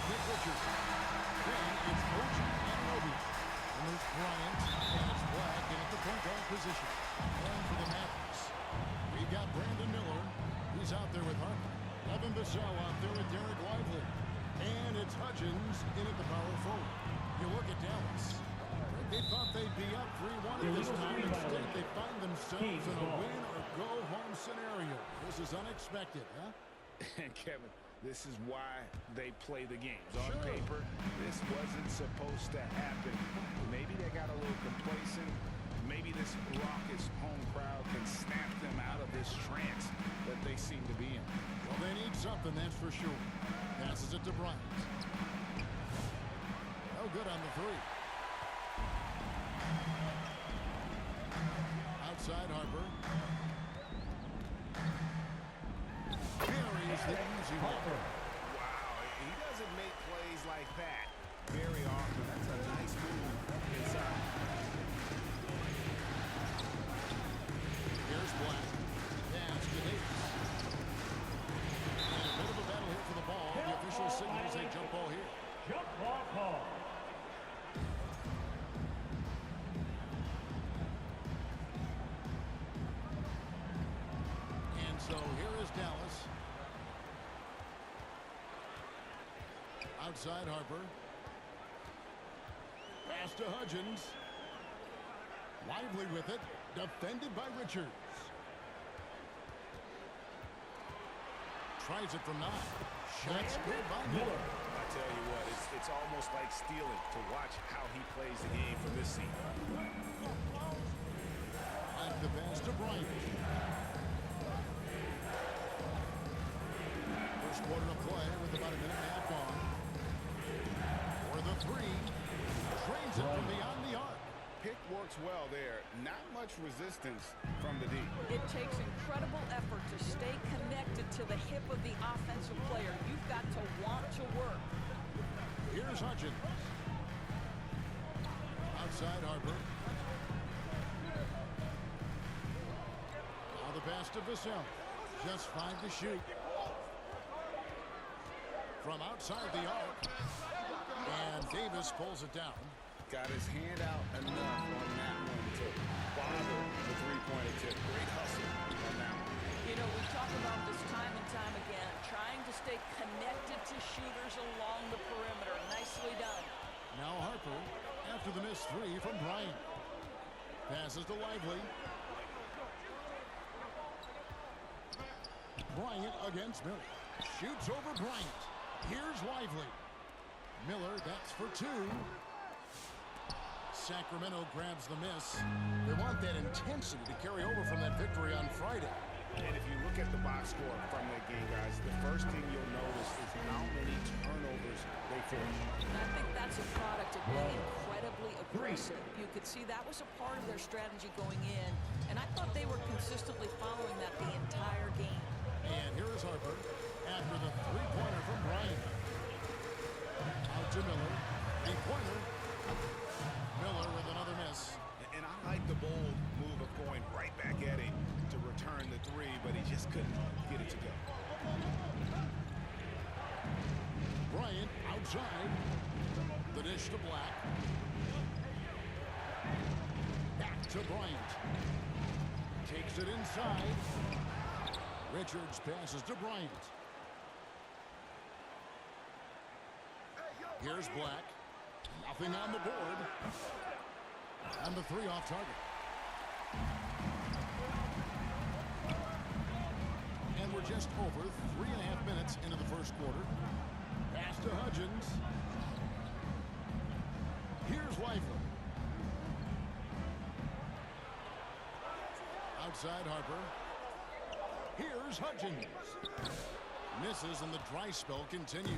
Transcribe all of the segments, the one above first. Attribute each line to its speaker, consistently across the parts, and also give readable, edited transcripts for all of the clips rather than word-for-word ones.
Speaker 1: Nick Richards. Then it's OG Anunoby. And there's Bryant. And it's Black in at the point guard position. And for the Mavericks, we've got Brandon Miller. He's out there with Harper. Evan Bissell out there with Derek Lively. And it's Hudgens in at the power forward. You look at Dallas. They thought they'd be up 3-1 at this time. Instead, they find themselves in a win-or-go-home scenario. This is unexpected, huh?
Speaker 2: And Kevin, this is why they play the games. On paper, this wasn't supposed to happen. Maybe they got a little complacent. Maybe this raucous home crowd can snap them out of this trance that they seem to be in.
Speaker 1: Well, they need something, that's for sure. Passes it to Bryant. No good on the three. Outside Harper. Buries the easy one.
Speaker 2: Wow, he doesn't make plays like that very often. That's a nice move inside.
Speaker 1: Here's Black. Pass to Davis. And a bit of a battle here for the ball. The official signals a jump ball here.
Speaker 3: Jump ball call.
Speaker 1: And so here is Dallas. Outside Harper. Pass to Hudgens. Lively with it. Defended by Richards. Tries it from 9. Shots good by Miller.
Speaker 2: I tell you what, it's almost like stealing to watch how he plays the game from this seat.
Speaker 1: Like the pass to Bryant. First quarter of play with about a minute and a half gone. For the three. Trains it from beyond the arc.
Speaker 2: Pick works well there. Not much resistance from the D.
Speaker 4: It takes incredible effort to stay connected to the hip of the offensive player. You've got to want to work.
Speaker 1: Here's Hudgens. Outside Harper. Now the pass to Vassell. Just 5 to shoot. From outside the arc. And Davis pulls it down.
Speaker 2: Got his hand out enough on that one to bother the three-point attempt. Great hustle on that one.
Speaker 4: You know, we talk about this time and time again, trying to stay connected to shooters along the perimeter. Nicely done.
Speaker 1: Now Harper after the missed 3 from Bryant. Passes to Lively. Bryant against Miller. Shoots over Bryant. Here's Lively. Miller, that's for 2. Sacramento grabs the miss. They want that intensity to carry over from that victory on Friday.
Speaker 2: And if you look at the box score from that game, guys, the first thing you'll notice is how many turnovers they forced.
Speaker 4: And I think that's a product of being incredibly aggressive. You could see that was a part of their strategy going in, and I thought they were consistently following that the entire game.
Speaker 1: And here is Harper after the three-pointer from Bryant. Out to Miller. Three-pointer. Miller with another miss.
Speaker 2: And I like the bold move of going right back at him to return the 3, but he just couldn't get it to go.
Speaker 1: Bryant outside. The dish to Black. Back to Bryant. Takes it inside. Richards passes to Bryant. Here's Black. Nothing on the board. And the 3 off target. And we're just over 3.5 minutes into the first quarter. Pass to Hudgens. Here's Lively. Outside Harper. Here's Hudgens. Misses and the dry spell continues.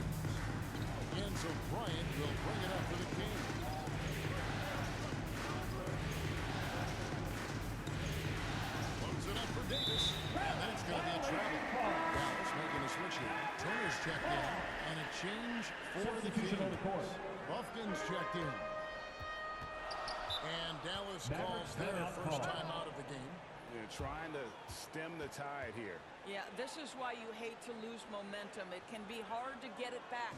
Speaker 1: And so Bryant will bring it up for the Kings. Loads it up for Davis. And then it's going to be a travel. Dallas making a switch here. Turner's checked in. And a change for the Kings. Buffkin's checked in. And Dallas calls their first time out of the game.
Speaker 2: They're trying to stem the tide here.
Speaker 4: Yeah, this is why you hate to lose momentum. It can be hard to get it back.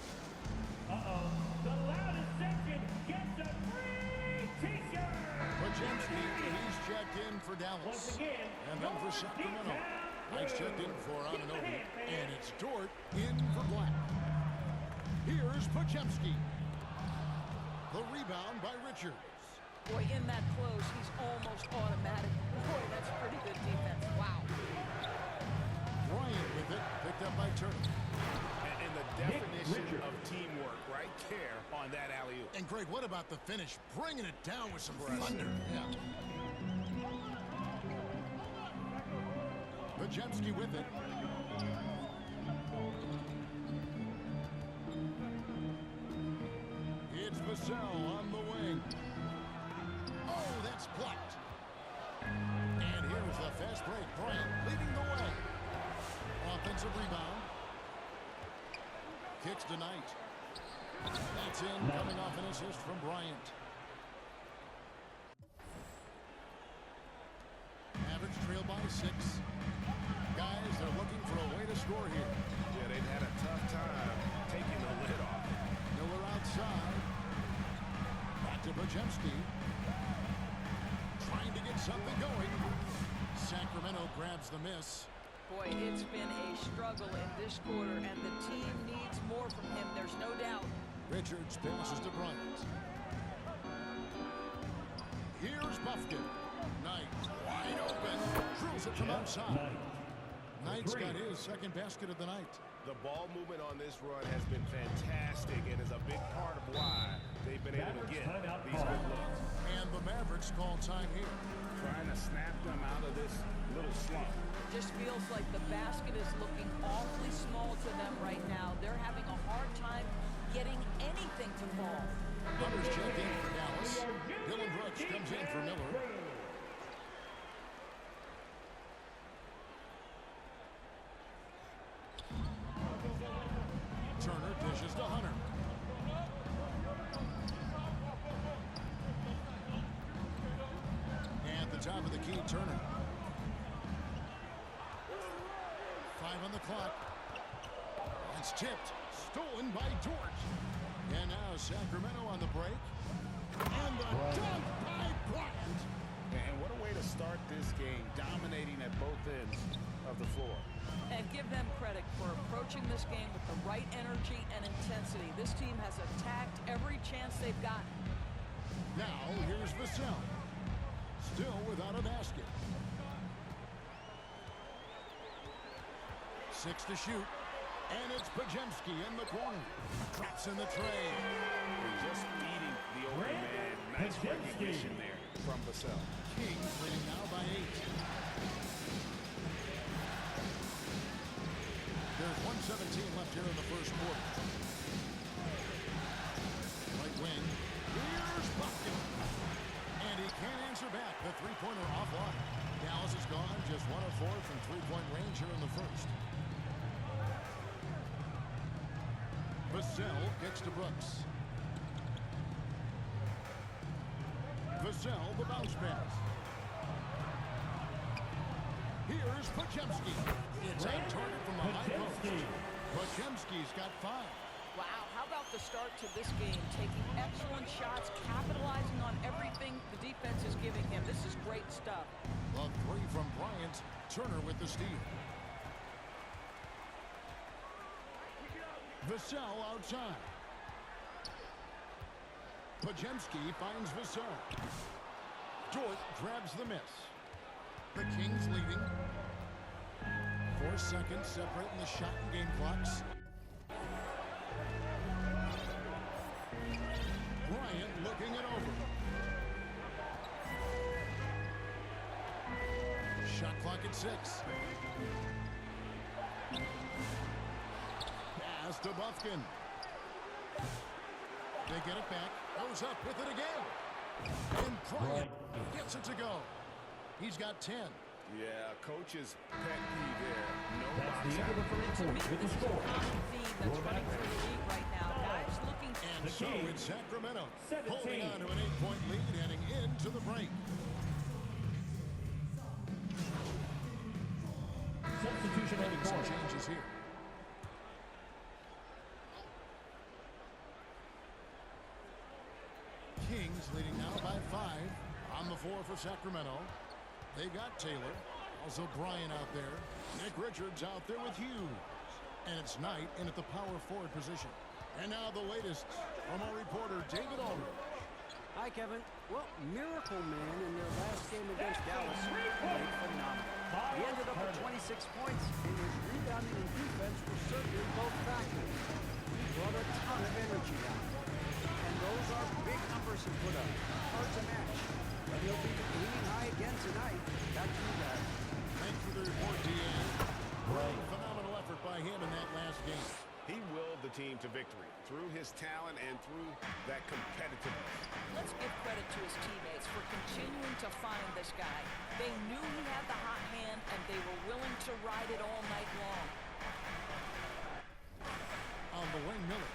Speaker 3: The loudest section gets a free t-shirt.
Speaker 1: Podziemski, he's checked in for Dallas.
Speaker 3: Once again,
Speaker 1: And then for Sacramento. Mike's checked in for Anunoby. And it's Dort in for Black. Here's Podziemski. The rebound by Richards.
Speaker 4: Boy, in that close, he's almost automatic. Boy, that's pretty good defense. Wow.
Speaker 1: Bryant with it, picked up by Turner.
Speaker 2: And the definition of teamwork right there on that alley-oop.
Speaker 1: And Greg, what about the finish? Bringing it down with some thunder. Yeah. Podziemski with it. It's Vassell on the wing. Oh, that's blocked. And here's the fast break. Bryant leading the way. Offensive rebound. Kicks to Knight. That's in, coming off an assist from Bryant. Mavericks trail by 6. Guys, they're looking for a way to score here.
Speaker 2: Yeah, they've had a tough time taking the lid off.
Speaker 1: Miller outside. Back to Podziemski. Trying to get something going. Sacramento grabs the miss.
Speaker 4: Boy, it's been a struggle in this quarter, and the team needs more from him. There's no doubt.
Speaker 1: Richards passes to Bryant. Here's Buffkin. Knight wide open. Drills it from outside. Knight's got his second basket of the night.
Speaker 2: The ball movement on this run has been fantastic and is a big part of why they've been able to get these good looks.
Speaker 1: And the Mavericks call time here.
Speaker 2: Trying to snap them out of this little slump.
Speaker 4: Just feels like the basket is looking awfully small to them right now. They're having a hard time getting anything to fall.
Speaker 1: Numbers check in for Dallas. Dylan Brooks comes in for Miller. Turner dishes to Hunter. And the top of the key, Turner. 5 on the clock. It's tipped. Stolen by Dort. And now Sacramento on the break. And the dunk by Bryant.
Speaker 2: And what a way to start this game, dominating at both ends of the floor.
Speaker 4: And give them credit for approaching this game with the right energy and intensity. This team has attacked every chance they've gotten.
Speaker 1: Now here's Vassell. Still without a basket. 6 to shoot. And it's Podziemski in the corner. Drops in the tray.
Speaker 2: They're just beating the open man. Nice recognition there from Vassell.
Speaker 1: Kings leading now by 8. There's 1:17 left here in the first quarter. Right wing. Here's Buffkin. And he can't answer back. The three-pointer offline. Dallas is gone. Just 1 of 4 from three-point range here in the first. Vassell kicks to Brooks. Vassell, the bounce pass. Here's Podziemski. It's on target from the high post. Podziemski's got 5.
Speaker 4: Wow, how about the start to this game? Taking excellent shots, capitalizing on everything the defense is giving him. This is great stuff.
Speaker 1: The 3 from Bryant. Turner with the steal. Vassell outside. Podziemski finds Vassell. Dort grabs the miss. The Kings leading. 4 seconds separating the shot and game clocks. Bryant looking it over. Shot clock at 6. Pass to Buffkin. They get it back. Goes up with it again. And Bryant gets it to go. He's got 10.
Speaker 2: Yeah, coach's pet peeve there. No
Speaker 3: That's
Speaker 2: box
Speaker 3: the end of the
Speaker 2: out.
Speaker 3: first quarter with the
Speaker 4: This is a
Speaker 3: score.
Speaker 4: common theme that's running through the league right now. Guys looking
Speaker 1: And
Speaker 3: The
Speaker 1: so
Speaker 3: Kings,
Speaker 1: it's Sacramento
Speaker 3: 17.
Speaker 1: holding on to an 8-point lead heading into the break.
Speaker 3: Substitution on the
Speaker 1: Some
Speaker 3: court.
Speaker 1: changes here. Kings leading now by 5. On the floor for Sacramento. They got Taylor. Also Bryant out there. Nick Richards out there with Hughes. And it's Knight in at the power forward position. And now the latest from our reporter, David Aldridge.
Speaker 5: Hi, Kevin. Well, Miracle Man in their last game against Dallas played phenomenal. He ended up with 26 points, and his rebounding and defense were certainly both factors. He brought a ton of energy out. And those are big numbers to put up. Hard to match. But he'll be aiming high again tonight. Back to you guys.
Speaker 1: Thanks for the report, D.A. Phenomenal effort by him in that last game.
Speaker 2: He willed the team to victory through his talent and through that competitiveness.
Speaker 4: Let's give credit to his teammates for continuing to find this guy. They knew he had the hot hand, and they were willing to ride it all night long.
Speaker 1: On the wing, Miller.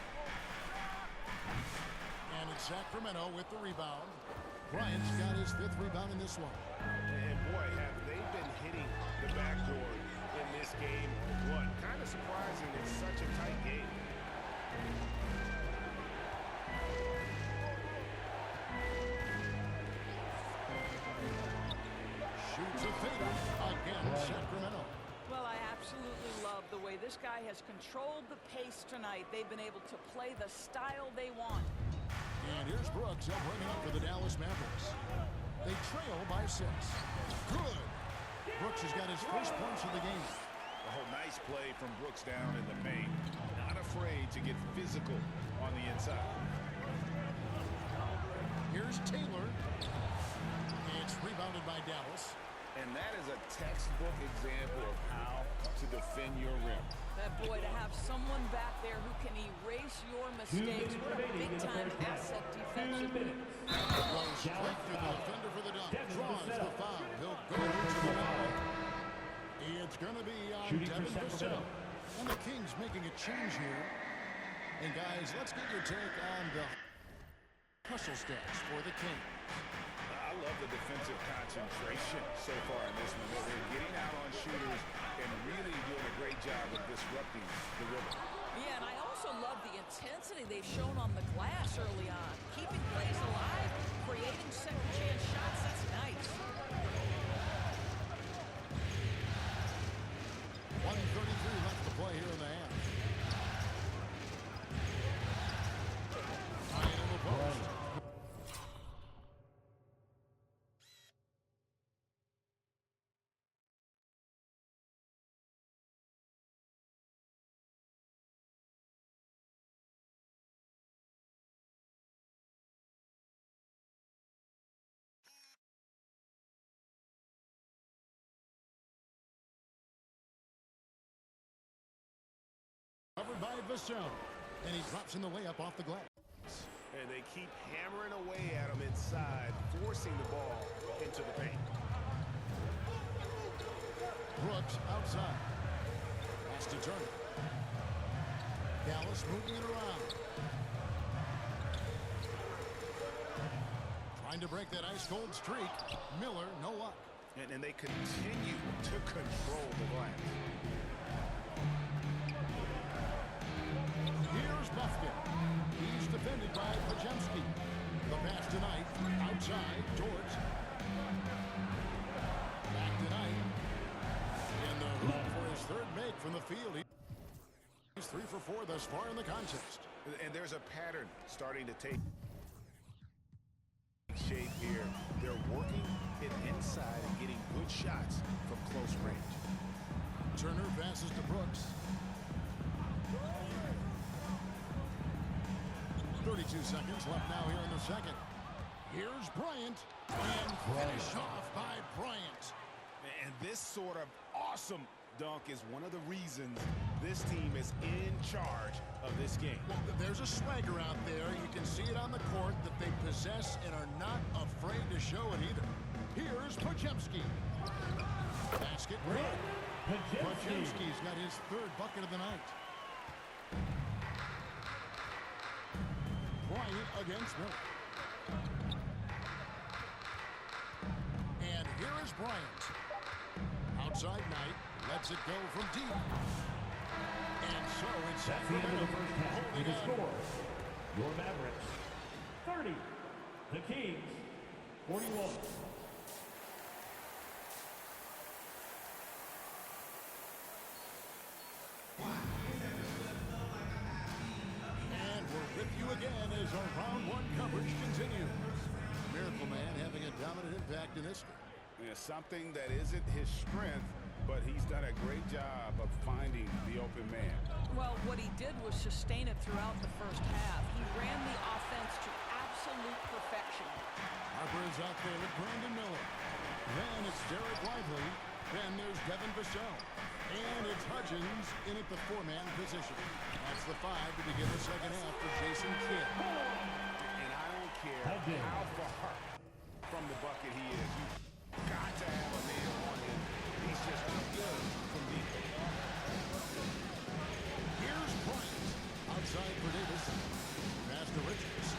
Speaker 1: And it's Sacramento with the rebound. Bryant's got his 5th rebound in this one.
Speaker 2: And boy, have they been hitting the backboard in this game. What? Kind of surprising it's such a tight game.
Speaker 1: Shoots a fader again, Sacramento.
Speaker 4: Well, I absolutely love the way this guy has controlled the pace tonight. They've been able to play the style they want.
Speaker 1: And here's Brooks bringing up for the Dallas Mavericks. They trail by 6. Good. Brooks has got his first points of the game.
Speaker 2: Oh, nice play from Brooks down in the paint. Not afraid to get physical on the inside.
Speaker 1: Here's Taylor. It's rebounded by Dallas.
Speaker 2: And that is a textbook example of how to defend your rim.
Speaker 4: That boy, to have someone back there who can erase your mistakes. What a big-time asset defensively.
Speaker 1: Goes straight through the defender for the dunk. Draws the foul. He'll go to the line. It's going to be on Devin Vassell. And the Kings making a change here. And guys, let's get your take on the hustle stats for the Kings.
Speaker 2: I love the defensive concentration so far in this one. They're getting out on shooters and really doing a great job of disrupting the rhythm.
Speaker 4: Yeah, and I also love the intensity they've shown on the glass early on. Keeping plays alive, creating second-chance shots. That's nice.
Speaker 1: 1:33 left to play here in the half. Bryant in the post. Covered by Vassell. And he drops in the layup off the glass.
Speaker 2: And they keep hammering away at him inside, forcing the ball into the paint.
Speaker 1: Brooks outside. Pass to Turner. Dallas moving it around. Trying to break that ice-cold streak. Miller, no luck.
Speaker 2: And they continue to control the glass.
Speaker 1: Here's Buffkin. He's defended by Podziemski. The pass tonight. Outside. George. Back tonight. And the hoop for his 3rd make from the field. He's 3 for 4 thus far in the contest.
Speaker 2: And there's a pattern starting to take shape here. They're working it inside and getting good shots from close range.
Speaker 1: Turner passes to Brooks. 32 seconds left now here in the second. Here's Bryant. And finish off by Bryant.
Speaker 2: And this sort of awesome dunk is one of the reasons this team is in charge of this game.
Speaker 1: Well, there's a swagger out there. You can see it on the court that they possess and are not afraid to show it either. Here's Podziemski. Basket good. Podziemski's got his 3rd bucket of the night. Bryant against Miller. And here is Bryant. Outside Knight. Lets it go from deep. And so it's
Speaker 3: That's the end of the first half.
Speaker 1: holding
Speaker 3: The
Speaker 1: on.
Speaker 3: score, your Mavericks 30, The Kings, 41.
Speaker 1: And we're with you again as our round one coverage continues. Miracle Man having a dominant impact in this game.
Speaker 2: Yeah, something that isn't his strength, but he's done a great job of finding the open man.
Speaker 4: Well, what he did was sustain it throughout the first half. He ran the offense to absolute perfection.
Speaker 1: Harper is out there with Brandon Miller. Then it's Derek Lively. Then there's Devin Vassell. And it's Hudgens in at the four-man position. That's the five to begin the second half for Jason Kidd.
Speaker 2: And I don't care how far from the bucket he is. You got to have a man on him. He's just too good from defense.
Speaker 1: Here's Bryant. Outside for Davis. Pass to Richards.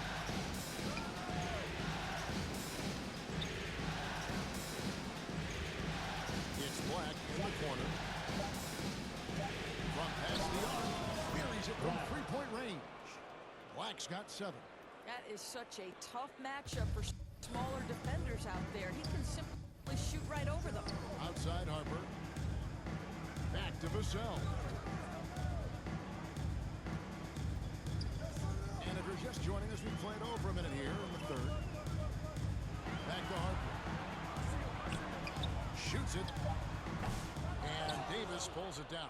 Speaker 1: It's Black in the corner. From past the arc. Buries it from three-point range. Black's got 7.
Speaker 4: That is such a tough matchup for smaller defenders out there. He can simply shoot right over them.
Speaker 1: Outside Harper. Back to Vassell. And if you're just joining us, we played over a minute here in the third. Back to Harper. Shoots it. And Davis pulls it down.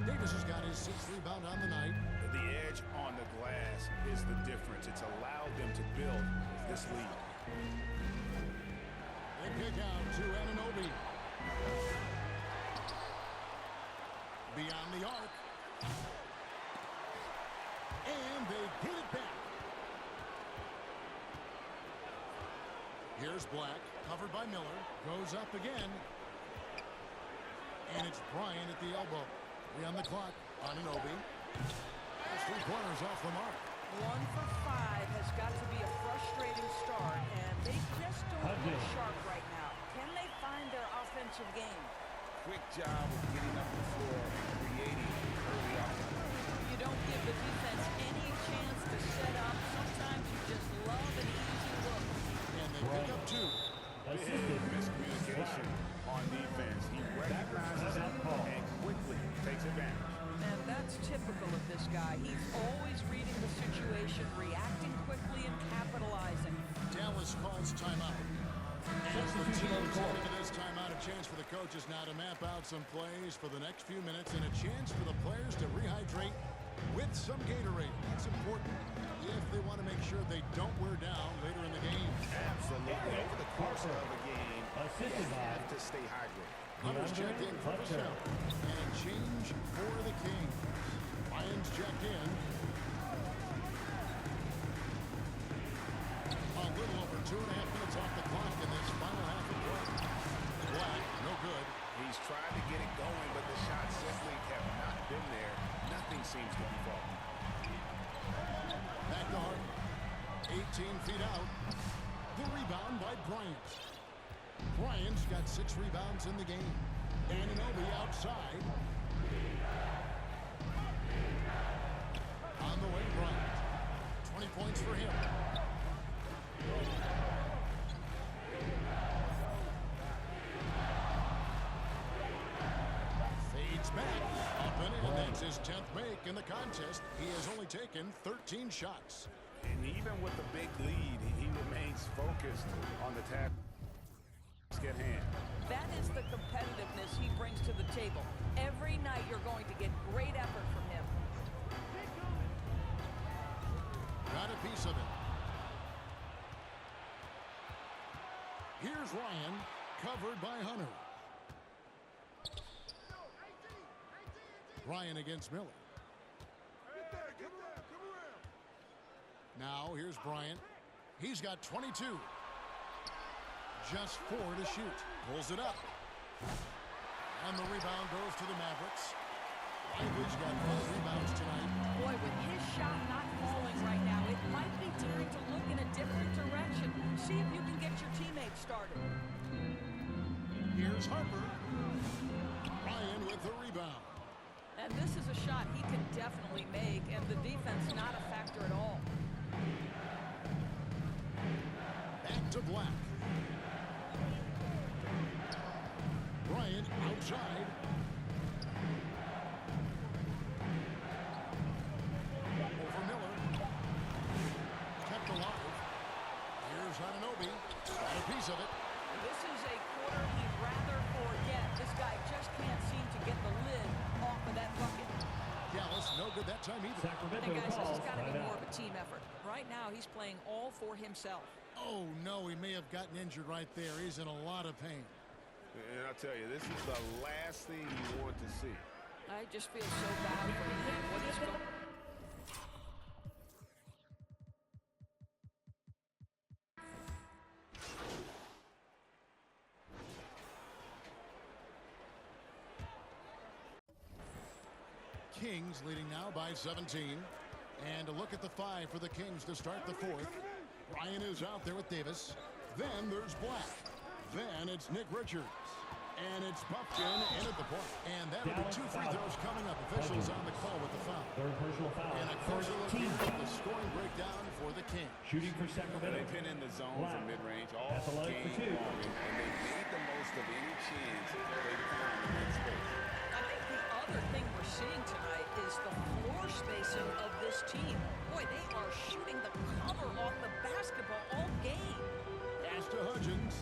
Speaker 1: Davis has got his 6th rebound on the night.
Speaker 2: The edge on the glass is the difference. It's allowed them to build this lead.
Speaker 1: They kick out to Anunoby. Beyond the arc. And they get it back. Here's Black, covered by Miller. Goes up again. And it's Bryant at the elbow. 3 on the clock. Anunoby. That's 3 pointers off the mark.
Speaker 4: 1 for 5 has got to be a frustrating start, and they just don't look sharp right now. Can they find their offensive game?
Speaker 2: Quick job of getting up the floor and creating early offense.
Speaker 4: You don't give the defense any chance to set up. Sometimes you just love an easy look.
Speaker 1: And they pick up 2.
Speaker 2: Big miscommunication on defense. He recognizes it and quickly takes advantage.
Speaker 4: And that's typical of this guy. He's always reading the situation, reacting quickly, and capitalizing.
Speaker 1: Dallas calls timeout. As the team's heading to this timeout, a chance for the coaches now to map out some plays for the next few minutes and a chance for the players to rehydrate with some Gatorade. That's important if they want to make sure they don't wear down later in the game.
Speaker 2: Absolutely. Over the course of the game, you have to stay hydrated.
Speaker 1: Hunter's checked in for Vassell. And a change for the Kings. Lions checked in. A little over 2.5 minutes off the clock in this final half of play. Black, no good.
Speaker 2: He's tried to get it going, but the shots simply have not been there. Nothing seems to be falling.
Speaker 1: Back to Harden. 18 feet out. The rebound by Bryant. Bryant's got 6 rebounds in the game. Anunoby outside. On the way, Bryant. 20 points for him. Fades back. Up and in. That's his 10th make in the contest. He has only taken 13 shots.
Speaker 2: And even with the big lead, he remains focused on the task at hand.
Speaker 4: That is the competitiveness he brings to the table. Every night you're going to get great effort from him.
Speaker 1: Got a piece of it. Here's Ryan, covered by Hunter. Ryan against Miller. Now here's Bryant. He's got 22. Just 4 to shoot. Pulls it up. And the rebound goes to the Mavericks. Lively's got 5 rebounds tonight.
Speaker 4: Boy, with his shot not falling right now, it might be time to look in a different direction. See if you can get your teammates started.
Speaker 1: Here's Harper. Ryan with the rebound.
Speaker 4: And this is a shot he can definitely make, and the defense not a factor at all.
Speaker 1: to Black. Bryant outside. Over Miller. Kept alive. Here's Anunoby. Got a piece of it.
Speaker 4: This is a quarter he'd rather forget. This guy just can't seem to get the lid off of that bucket.
Speaker 1: Gallus, no good that time either.
Speaker 3: Sacramento
Speaker 4: And guys, this has
Speaker 3: calls
Speaker 4: got to be
Speaker 3: timeout.
Speaker 4: more of a team effort. Right now, he's playing all for himself.
Speaker 1: Oh, no, he may have gotten injured right there. He's in a lot of pain.
Speaker 2: And I'll tell you, this is the last thing you want to see.
Speaker 4: I just feel so bad for him. What he's going.
Speaker 1: Kings leading now by 17. And a look at the 5 for the Kings to start the 4th. Ryan is out there with Davis. Then there's Black. Then it's Nick Richards. And it's Buffkin in at the point. And that'll be 2 free throws coming up. Officials on the call with the foul.
Speaker 3: Third personal foul.
Speaker 1: And a closer look
Speaker 3: Team
Speaker 1: here at
Speaker 3: foul.
Speaker 1: the scoring breakdown for the Kings.
Speaker 3: Shooting for Sacramento.
Speaker 2: They've been in the zone
Speaker 3: Black.
Speaker 2: from mid-range all
Speaker 3: At the line for
Speaker 2: game
Speaker 3: 2.
Speaker 2: long, and they've made the most of any chance they found in that space.
Speaker 4: I think the other thing we're seeing tonight is the floor spacing of this team. Boy, they are shooting the cover off the basketball all game.
Speaker 1: Pass to Hudgens.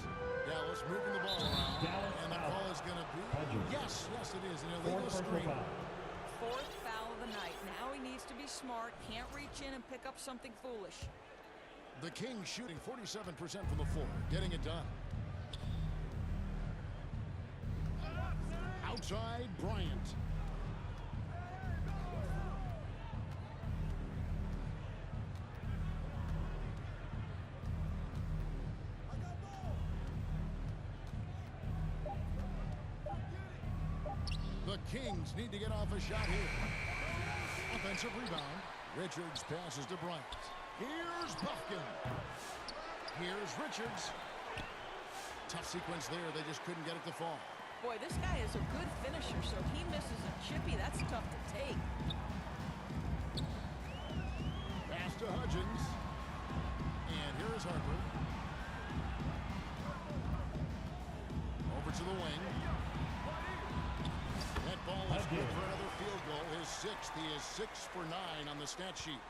Speaker 1: Dallas moving the ball around.
Speaker 3: Dallas
Speaker 1: And the
Speaker 3: foul.
Speaker 1: call is going to be...
Speaker 3: Hudgens.
Speaker 1: Yes, it is. An
Speaker 3: Fourth
Speaker 1: illegal
Speaker 3: personal
Speaker 1: screen.
Speaker 3: foul.
Speaker 4: 4th foul of the night. Now he needs to be smart. Can't reach in and pick up something foolish.
Speaker 1: The Kings shooting 47% from the floor. Getting it done. Outside, Bryant. The Kings need to get off a shot here. Offensive rebound. Richards passes to Bryant. Here's Buffkin. Here's Richards. Tough sequence there. They just couldn't get it to fall.
Speaker 4: Boy, this guy is a good finisher, so if he misses a chippy, that's tough to take.
Speaker 1: Pass to Hudgens. And here is Harper. Over to the wing. That ball is good for another field goal. His 6th. He is 6 for 9 on the stat sheet.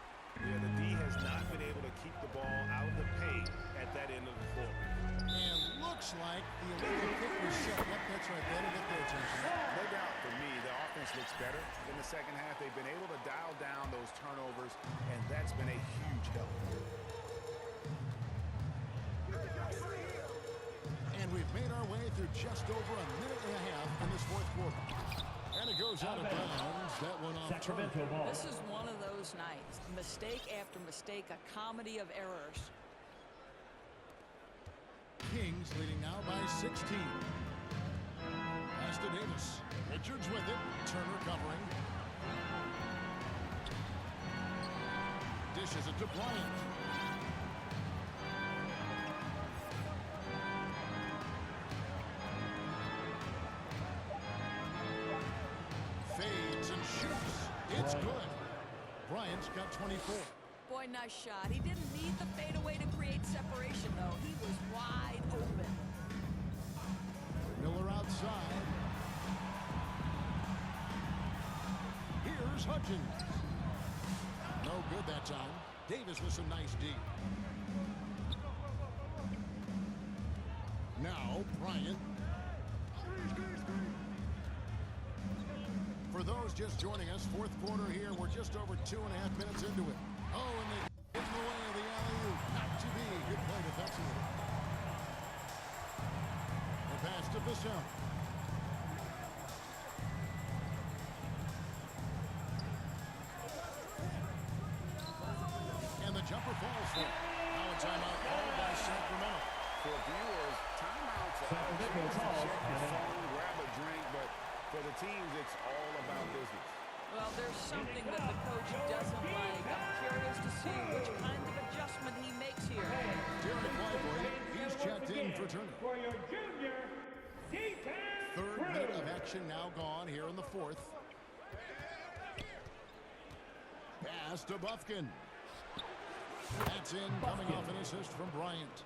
Speaker 2: Yeah, the D has not been able to keep the ball out of the paint at that end of the floor.
Speaker 1: And looks like the illegal kick was set. Yep, that's right. That'll get their attention.
Speaker 2: No doubt for me, the offense looks better in the second half. They've been able to dial down those turnovers, and that's been a huge help.
Speaker 1: And we've made our way through just over a minute and a half in this 4th quarter. And it goes out of bounds. That one off turn.
Speaker 3: Sacramento ball.
Speaker 4: This is one of those nights. Mistake after mistake, a comedy of errors.
Speaker 1: Kings leading now by 16. Pass to Davis. Richards with it. Turner covering. Dishes it to Bryant. Fades and shoots. It's good. Bryant's got 24.
Speaker 4: Boy, nice shot. He didn't need the fadeaway to create separation, though. He was wide open.
Speaker 1: Miller outside. Here's Hudgens. No good that time. Davis with some nice D. Now, Bryant. For those just joining us, 4th quarter here. We're just over 2.5 minutes into it. Oh, and they get in the way of the alley-oop. Not to be. Good play defensively. The pass to Bissell. And the jumper falls for it. Now a timeout called by Sacramento.
Speaker 2: For viewers, timeouts are
Speaker 3: Sacramento
Speaker 2: check
Speaker 3: calls
Speaker 2: your
Speaker 3: timeout.
Speaker 2: phone, grab a drink, but for the teams, it's all about business.
Speaker 4: Well, there's something that the coach doesn't like. I'm curious to see which kind of adjustment he makes here.
Speaker 1: Derek Lively, he's checked in for Turner.
Speaker 3: For your junior, Deacon
Speaker 1: 3rd minute of action now gone here in the 4th. Pass to Buffkin. That's in, coming off an assist from Bryant.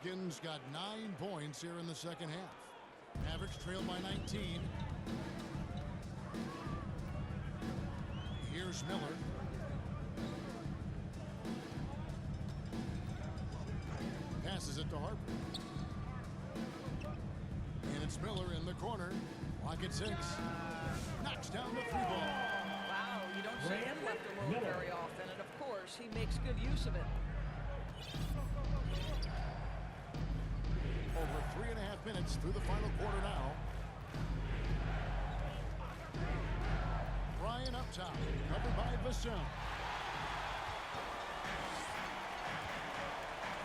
Speaker 1: Lufkin's got 9 points here in the second half. Mavericks trail by 19. Here's Miller. Passes it to Harper. And it's Miller in the corner. Clock at 6. Knocks down the 3 ball.
Speaker 4: Wow, you don't see him left alone very often, and of course, he makes good use of it.
Speaker 1: Over 3.5 minutes through the final quarter now. Bryant up top, covered by Vassell.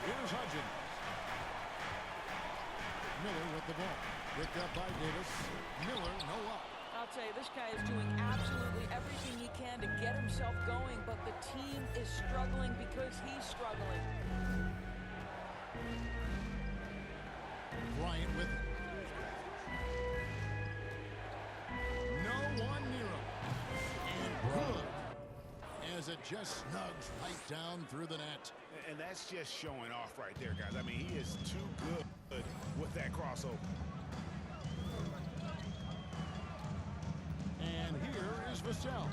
Speaker 1: Here's Hudgens. Miller with the ball. Picked up by Davis. Miller, no up.
Speaker 4: I'll tell you, this guy is doing absolutely everything he can to get himself going, but the team is struggling because he's struggling.
Speaker 1: Bryant with it. No one near him. And good. As it just snugs right down through the net.
Speaker 2: And that's just showing off right there, guys. I mean, he is too good with that crossover.
Speaker 1: And here is Vassell.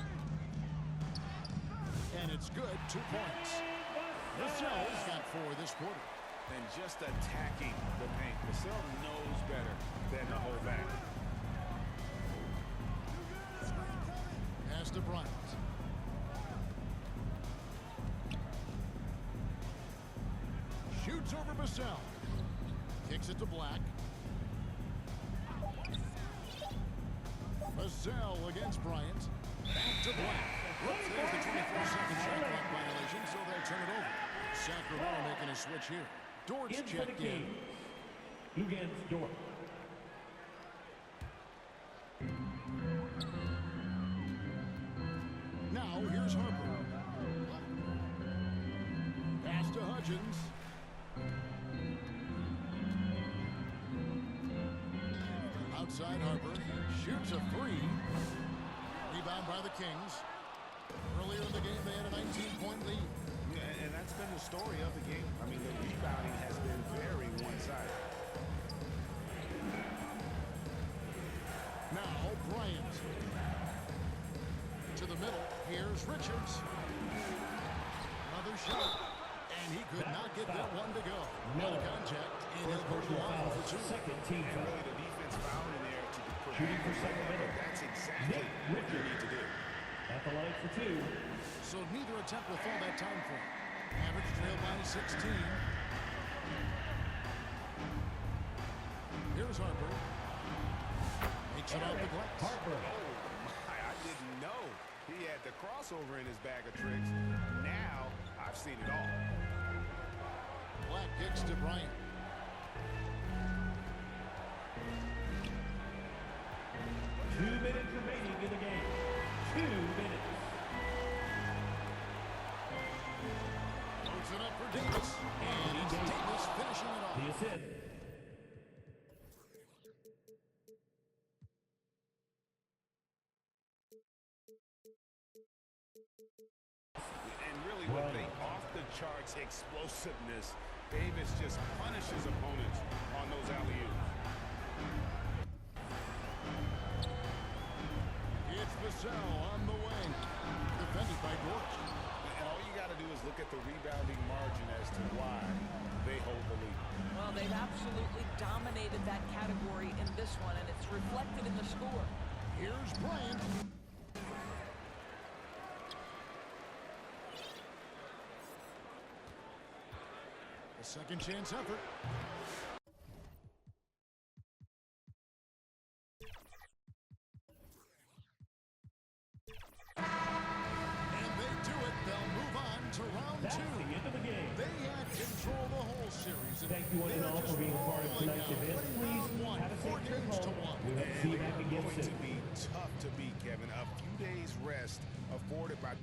Speaker 1: And it's good, 2 points. Vassell's got 4 this quarter.
Speaker 2: And just attacking the paint. Vassell knows better than to hold back.
Speaker 1: Pass to Bryant. Shoots over Vassell. Kicks it to Black. Vassell against Bryant. Back to Black. There's the 24-second shot clock violation, so they'll turn it over. Sacramento making a switch here. Dort's checked in.
Speaker 3: Against Dort.
Speaker 1: Now here's Harper. Pass to Hudgens. Outside Harper. Shoots a 3. Rebound by the Kings. Earlier in the game, they had a 19-point lead.
Speaker 2: Yeah, and that's been the story of the game. I mean, the rebounding has been very one-sided.
Speaker 1: Now Bryant. To the middle. Here's Richards. Another shot. And he could not get that one to go. No contact. And he'll go to line for 2.
Speaker 3: Second team
Speaker 2: And
Speaker 3: foul.
Speaker 2: really the defense foul in there to
Speaker 3: Shooting
Speaker 2: prevent
Speaker 3: for Sacramento.
Speaker 2: That's exactly what you need to do.
Speaker 3: At the line for 2.
Speaker 1: So neither attempt will fall that time for him. Average trail by 16. Here's Harper. Makes it off the glass.
Speaker 3: Harper.
Speaker 2: Oh, my, I didn't know he had the crossover in his bag of tricks. Now, I've seen it all.
Speaker 1: Black kicks to Bryant.
Speaker 3: Minutes remaining in the game. 2 minutes.
Speaker 1: Puts it up for Davis. And it's Davis finishing it off.
Speaker 3: The assist.
Speaker 2: And really with the off-the-charts explosiveness, Davis just punishes opponents on those alley-oops.
Speaker 1: It's Vassell on the wing. Defended by Dort.
Speaker 2: And all you got to do is look at the rebounding margin as to why they hold the lead.
Speaker 4: Well, they've absolutely dominated that category in this one, and it's reflected in the score.
Speaker 1: Here's Bryant. A second chance effort. And they do it. They'll move on to round
Speaker 3: That's
Speaker 1: 2.
Speaker 3: the end of the game.
Speaker 1: They had control the whole series.
Speaker 3: Thank you one and all for being a part of tonight's event. Please have a safe trip home. We hope to see you back again
Speaker 2: Going
Speaker 3: soon.
Speaker 2: to be tough to beat, Kevin. A few days rest afforded by